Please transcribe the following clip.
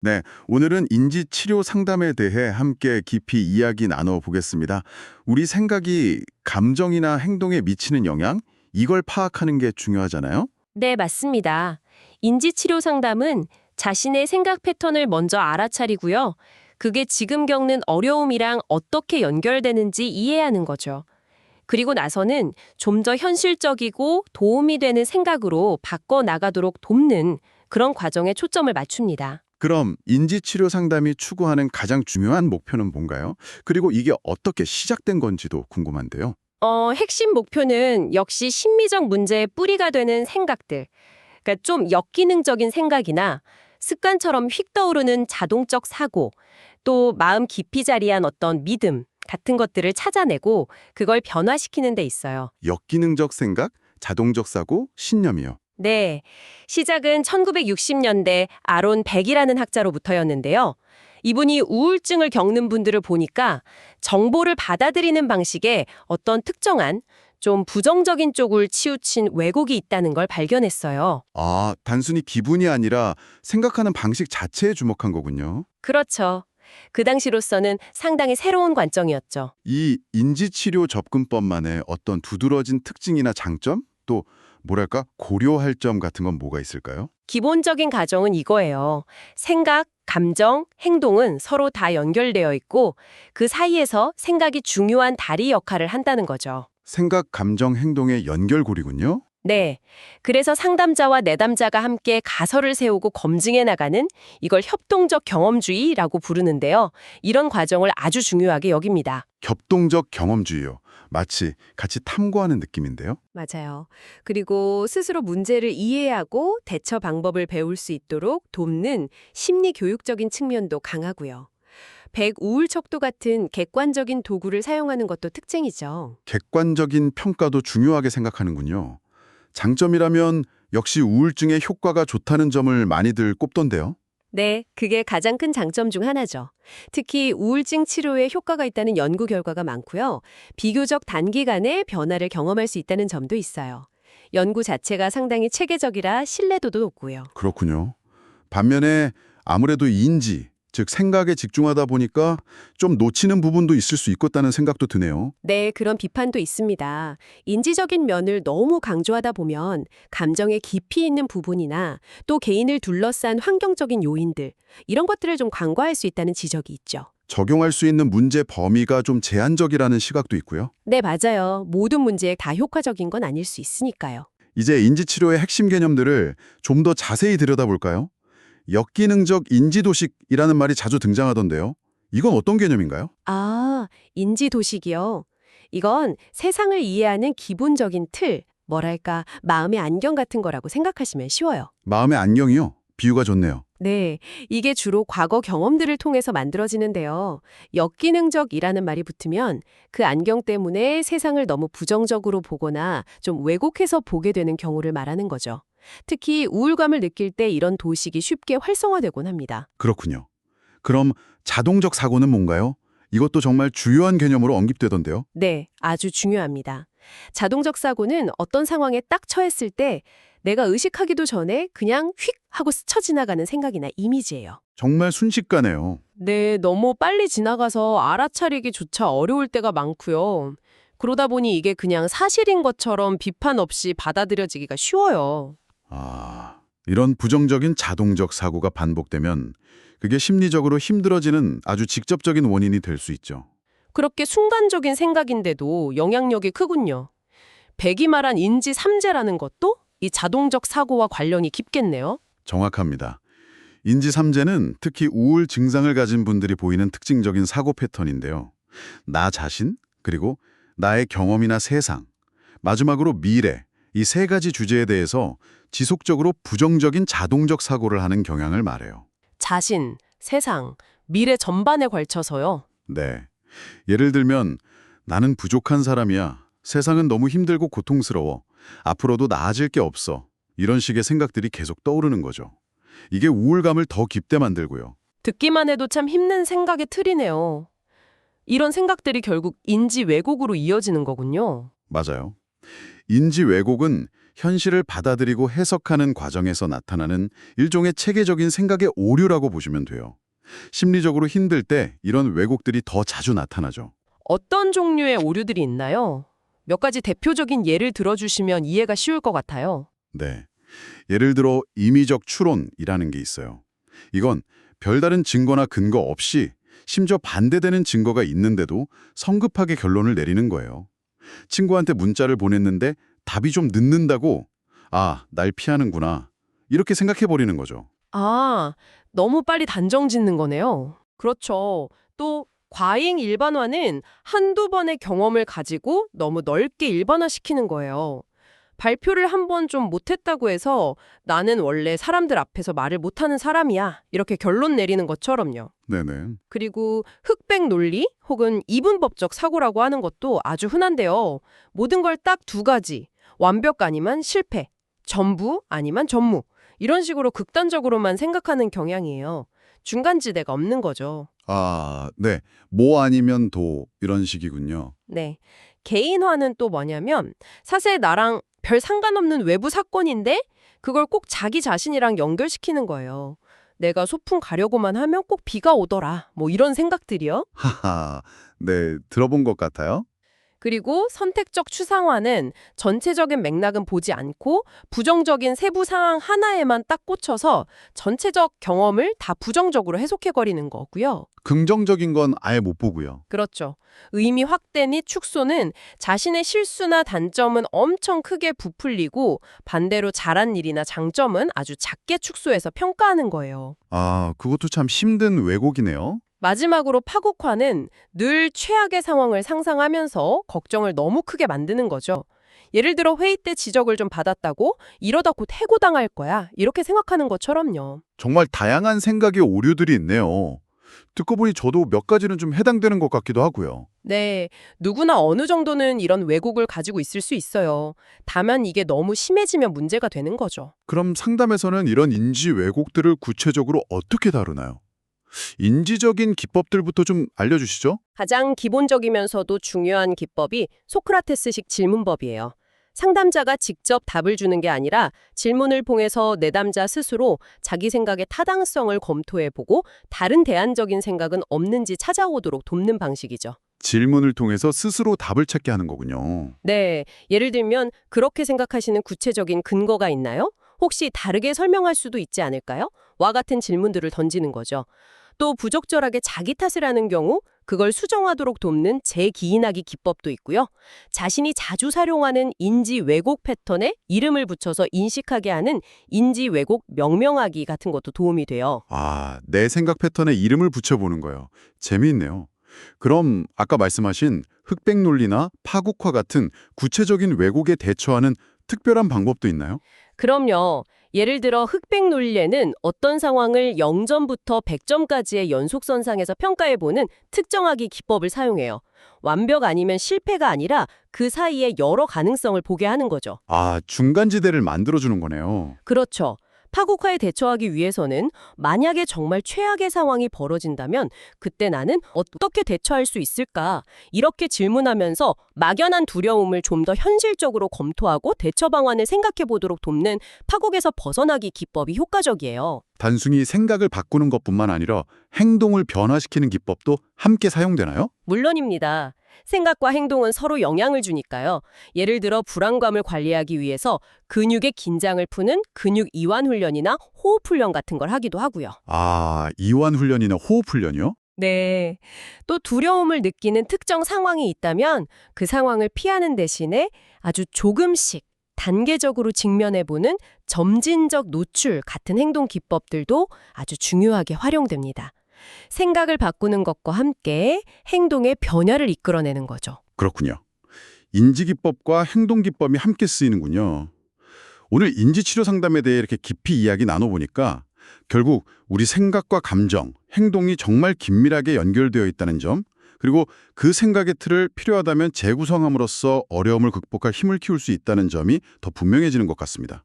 네, 오늘은 인지치료 상담에 대해 함께 깊이 이야기 나눠보겠습니다. 우리 생각이 감정이나 행동에 미치는 영향? 이걸 파악하는 게 중요하잖아요? 네, 맞습니다. 인지치료 상담은 자신의 생각 패턴을 먼저 알아차리고요. 그게 지금 겪는 어려움이랑 어떻게 연결되는지 이해하는 거죠. 그리고 나서는 좀 더 현실적이고 도움이 되는 생각으로 바꿔 나가도록 돕는 그런 과정에 초점을 맞춥니다. 그럼 인지치료 상담이 추구하는 가장 중요한 목표는 뭔가요? 그리고 이게 어떻게 시작된 건지도 궁금한데요. 핵심 목표는 역시 심리적 문제의 뿌리가 되는 생각들. 그러니까 좀 역기능적인 생각이나 습관처럼 휙 떠오르는 자동적 사고, 또 마음 깊이 자리한 어떤 믿음 같은 것들을 찾아내고 그걸 변화시키는 데 있어요. 역기능적 생각, 자동적 사고, 신념이요. 네. 시작은 1960년대 아론 백이라는 학자로부터였는데요. 이분이 우울증을 겪는 분들을 보니까 정보를 받아들이는 방식에 어떤 특정한 좀 부정적인 쪽을 치우친 왜곡이 있다는 걸 발견했어요. 아, 단순히 기분이 아니라 생각하는 방식 자체에 주목한 거군요. 그렇죠. 그 당시로서는 상당히 새로운 관점이었죠. 이 인지치료 접근법만의 어떤 두드러진 특징이나 장점? 또 뭐랄까 고려할 점 같은 건 뭐가 있을까요? 기본적인 가정은 이거예요. 생각, 감정, 행동은 서로 다 연결되어 있고 그 사이에서 생각이 중요한 다리 역할을 한다는 거죠. 생각, 감정, 행동의 연결고리군요. 네. 그래서 상담자와 내담자가 함께 가설을 세우고 검증해 나가는 이걸 협동적 경험주의라고 부르는데요. 이런 과정을 아주 중요하게 여깁니다. 겹동적 경험주의요. 마치 같이 탐구하는 느낌인데요. 맞아요. 그리고 스스로 문제를 이해하고 대처 방법을 배울 수 있도록 돕는 심리 교육적인 측면도 강하고요. 백우울척도 같은 객관적인 도구를 사용하는 것도 특징이죠. 객관적인 평가도 중요하게 생각하는군요. 장점이라면 역시 우울증에 효과가 좋다는 점을 많이들 꼽던데요. 네, 그게 가장 큰 장점 중 하나죠. 특히 우울증 치료에 효과가 있다는 연구 결과가 많고요. 비교적 단기간에 변화를 경험할 수 있다는 점도 있어요. 연구 자체가 상당히 체계적이라 신뢰도도 높고요. 그렇군요. 반면에 아무래도 인지, 즉 생각에 집중하다 보니까 좀 놓치는 부분도 있을 수 있겠다는 생각도 드네요. 네, 그런 비판도 있습니다. 인지적인 면을 너무 강조하다 보면 감정에 깊이 있는 부분이나 또 개인을 둘러싼 환경적인 요인들, 이런 것들을 좀 간과할 수 있다는 지적이 있죠. 적용할 수 있는 문제 범위가 좀 제한적이라는 시각도 있고요. 네, 맞아요. 모든 문제에 다 효과적인 건 아닐 수 있으니까요. 이제 인지치료의 핵심 개념들을 좀 더 자세히 들여다볼까요? 역기능적 인지도식이라는 말이 자주 등장하던데요. 이건 어떤 개념인가요? 아, 인지도식이요. 이건 세상을 이해하는 기본적인 틀, 뭐랄까, 마음의 안경 같은 거라고 생각하시면 쉬워요. 마음의 안경이요. 비유가 좋네요. 네, 이게 주로 과거 경험들을 통해서 만들어지는데요. 역기능적이라는 말이 붙으면 그 안경 때문에 세상을 너무 부정적으로 보거나 좀 왜곡해서 보게 되는 경우를 말하는 거죠. 특히 우울감을 느낄 때 이런 도식이 쉽게 활성화되곤 합니다. 그렇군요. 그럼 자동적 사고는 뭔가요? 이것도 정말 주요한 개념으로 언급되던데요. 네, 아주 중요합니다. 자동적 사고는 어떤 상황에 딱 처했을 때 내가 의식하기도 전에 그냥 휙 하고 스쳐 지나가는 생각이나 이미지예요. 정말 순식간에요. 네, 너무 빨리 지나가서 알아차리기조차 어려울 때가 많고요. 그러다 보니 이게 그냥 사실인 것처럼 비판 없이 받아들여지기가 쉬워요. 아, 이런 부정적인 자동적 사고가 반복되면 그게 심리적으로 힘들어지는 아주 직접적인 원인이 될 수 있죠. 그렇게 순간적인 생각인데도 영향력이 크군요. 백이 말한 인지 삼재라는 것도 이 자동적 사고와 관련이 깊겠네요. 정확합니다. 인지 삼재는 특히 우울 증상을 가진 분들이 보이는 특징적인 사고 패턴인데요. 나 자신, 그리고 나의 경험이나 세상, 마지막으로 미래, 이 세 가지 주제에 대해서 지속적으로 부정적인 자동적 사고를 하는 경향을 말해요. 자신, 세상, 미래 전반에 걸쳐서요. 네. 예를 들면 나는 부족한 사람이야. 세상은 너무 힘들고 고통스러워. 앞으로도 나아질 게 없어. 이런 식의 생각들이 계속 떠오르는 거죠. 이게 우울감을 더 깊게 만들고요. 듣기만 해도 참 힘든 생각의 틀이네요. 이런 생각들이 결국 인지 왜곡으로 이어지는 거군요. 맞아요. 인지 왜곡은 현실을 받아들이고 해석하는 과정에서 나타나는 일종의 체계적인 생각의 오류라고 보시면 돼요. 심리적으로 힘들 때 이런 왜곡들이 더 자주 나타나죠. 어떤 종류의 오류들이 있나요? 몇 가지 대표적인 예를 들어주시면 이해가 쉬울 것 같아요. 네. 예를 들어 임의적 추론이라는 게 있어요. 이건 별다른 증거나 근거 없이 심지어 반대되는 증거가 있는데도 성급하게 결론을 내리는 거예요. 친구한테 문자를 보냈는데 답이 좀 늦는다고 아, 날 피하는구나. 이렇게 생각해버리는 거죠. 아, 너무 빨리 단정 짓는 거네요. 그렇죠. 또 과잉 일반화는 한두 번의 경험을 가지고 너무 넓게 일반화시키는 거예요. 발표를 한 번 좀 못했다고 해서 나는 원래 사람들 앞에서 말을 못하는 사람이야. 이렇게 결론 내리는 것처럼요. 네네. 그리고 흑백 논리 혹은 이분법적 사고라고 하는 것도 아주 흔한데요. 모든 걸 딱 두 가지, 완벽 아니면 실패, 전부 아니면 전무 이런 식으로 극단적으로만 생각하는 경향이에요. 중간지대가 없는 거죠. 아, 네. 뭐 아니면 도 이런 식이군요. 네. 개인화는 또 뭐냐면 사실 나랑 별 상관없는 외부 사건인데 그걸 꼭 자기 자신이랑 연결시키는 거예요. 내가 소풍 가려고만 하면 꼭 비가 오더라. 뭐 이런 생각들이요. 하하, 네, 들어본 것 같아요. 그리고 선택적 추상화는 전체적인 맥락은 보지 않고 부정적인 세부 상황 하나에만 딱 꽂혀서 전체적 경험을 다 부정적으로 해석해버리는 거고요. 긍정적인 건 아예 못 보고요. 그렇죠. 의미 확대 및 축소는 자신의 실수나 단점은 엄청 크게 부풀리고 반대로 잘한 일이나 장점은 아주 작게 축소해서 평가하는 거예요. 아, 그것도 참 힘든 왜곡이네요. 마지막으로 파국화는 늘 최악의 상황을 상상하면서 걱정을 너무 크게 만드는 거죠. 예를 들어 회의 때 지적을 좀 받았다고 이러다 곧 해고당할 거야. 이렇게 생각하는 것처럼요. 정말 다양한 생각의 오류들이 있네요. 듣고 보니 저도 몇 가지는 좀 해당되는 것 같기도 하고요. 네, 누구나 어느 정도는 이런 왜곡을 가지고 있을 수 있어요. 다만 이게 너무 심해지면 문제가 되는 거죠. 그럼 상담에서는 이런 인지 왜곡들을 구체적으로 어떻게 다루나요? 인지적인 기법들부터 좀 알려주시죠. 가장 기본적이면서도 중요한 기법이 소크라테스식 질문법이에요. 상담자가 직접 답을 주는 게 아니라 질문을 통해서 내담자 스스로 자기 생각의 타당성을 검토해보고 다른 대안적인 생각은 없는지 찾아오도록 돕는 방식이죠. 질문을 통해서 스스로 답을 찾게 하는 거군요. 네, 예를 들면 그렇게 생각하시는 구체적인 근거가 있나요? 혹시 다르게 설명할 수도 있지 않을까요? 와 같은 질문들을 던지는 거죠. 또 부적절하게 자기 탓을 하는 경우 그걸 수정하도록 돕는 재기인하기 기법도 있고요. 자신이 자주 사용하는 인지 왜곡 패턴에 이름을 붙여서 인식하게 하는 인지 왜곡 명명하기 같은 것도 도움이 돼요. 아, 내 생각 패턴에 이름을 붙여보는 거예요. 재미있네요. 그럼 아까 말씀하신 흑백 논리나 파국화 같은 구체적인 왜곡에 대처하는 특별한 방법도 있나요? 그럼요. 예를 들어 흑백 논리에는 어떤 상황을 0점부터 100점까지의 연속선상에서 평가해보는 특정하기 기법을 사용해요. 완벽 아니면 실패가 아니라 그 사이에 여러 가능성을 보게 하는 거죠. 아, 중간지대를 만들어주는 거네요. 그렇죠. 파국화에 대처하기 위해서는 만약에 정말 최악의 상황이 벌어진다면 그때 나는 어떻게 대처할 수 있을까? 이렇게 질문하면서 막연한 두려움을 좀 더 현실적으로 검토하고 대처 방안을 생각해 보도록 돕는 파국에서 벗어나기 기법이 효과적이에요. 단순히 생각을 바꾸는 것뿐만 아니라 행동을 변화시키는 기법도 함께 사용되나요? 물론입니다. 생각과 행동은 서로 영향을 주니까요. 예를 들어 불안감을 관리하기 위해서 근육의 긴장을 푸는 근육 이완 훈련이나 호흡 훈련 같은 걸 하기도 하고요. 아, 이완 훈련이나 호흡 훈련이요? 네. 또 두려움을 느끼는 특정 상황이 있다면 그 상황을 피하는 대신에 아주 조금씩 단계적으로 직면해보는 점진적 노출 같은 행동 기법들도 아주 중요하게 활용됩니다. 생각을 바꾸는 것과 함께 행동의 변화를 이끌어내는 거죠. 그렇군요. 인지기법과 행동기법이 함께 쓰이는군요. 오늘 인지치료 상담에 대해 이렇게 깊이 이야기 나눠보니까 결국 우리 생각과 감정, 행동이 정말 긴밀하게 연결되어 있다는 점, 그리고 그 생각의 틀을 필요하다면 재구성함으로써 어려움을 극복할 힘을 키울 수 있다는 점이 더 분명해지는 것 같습니다.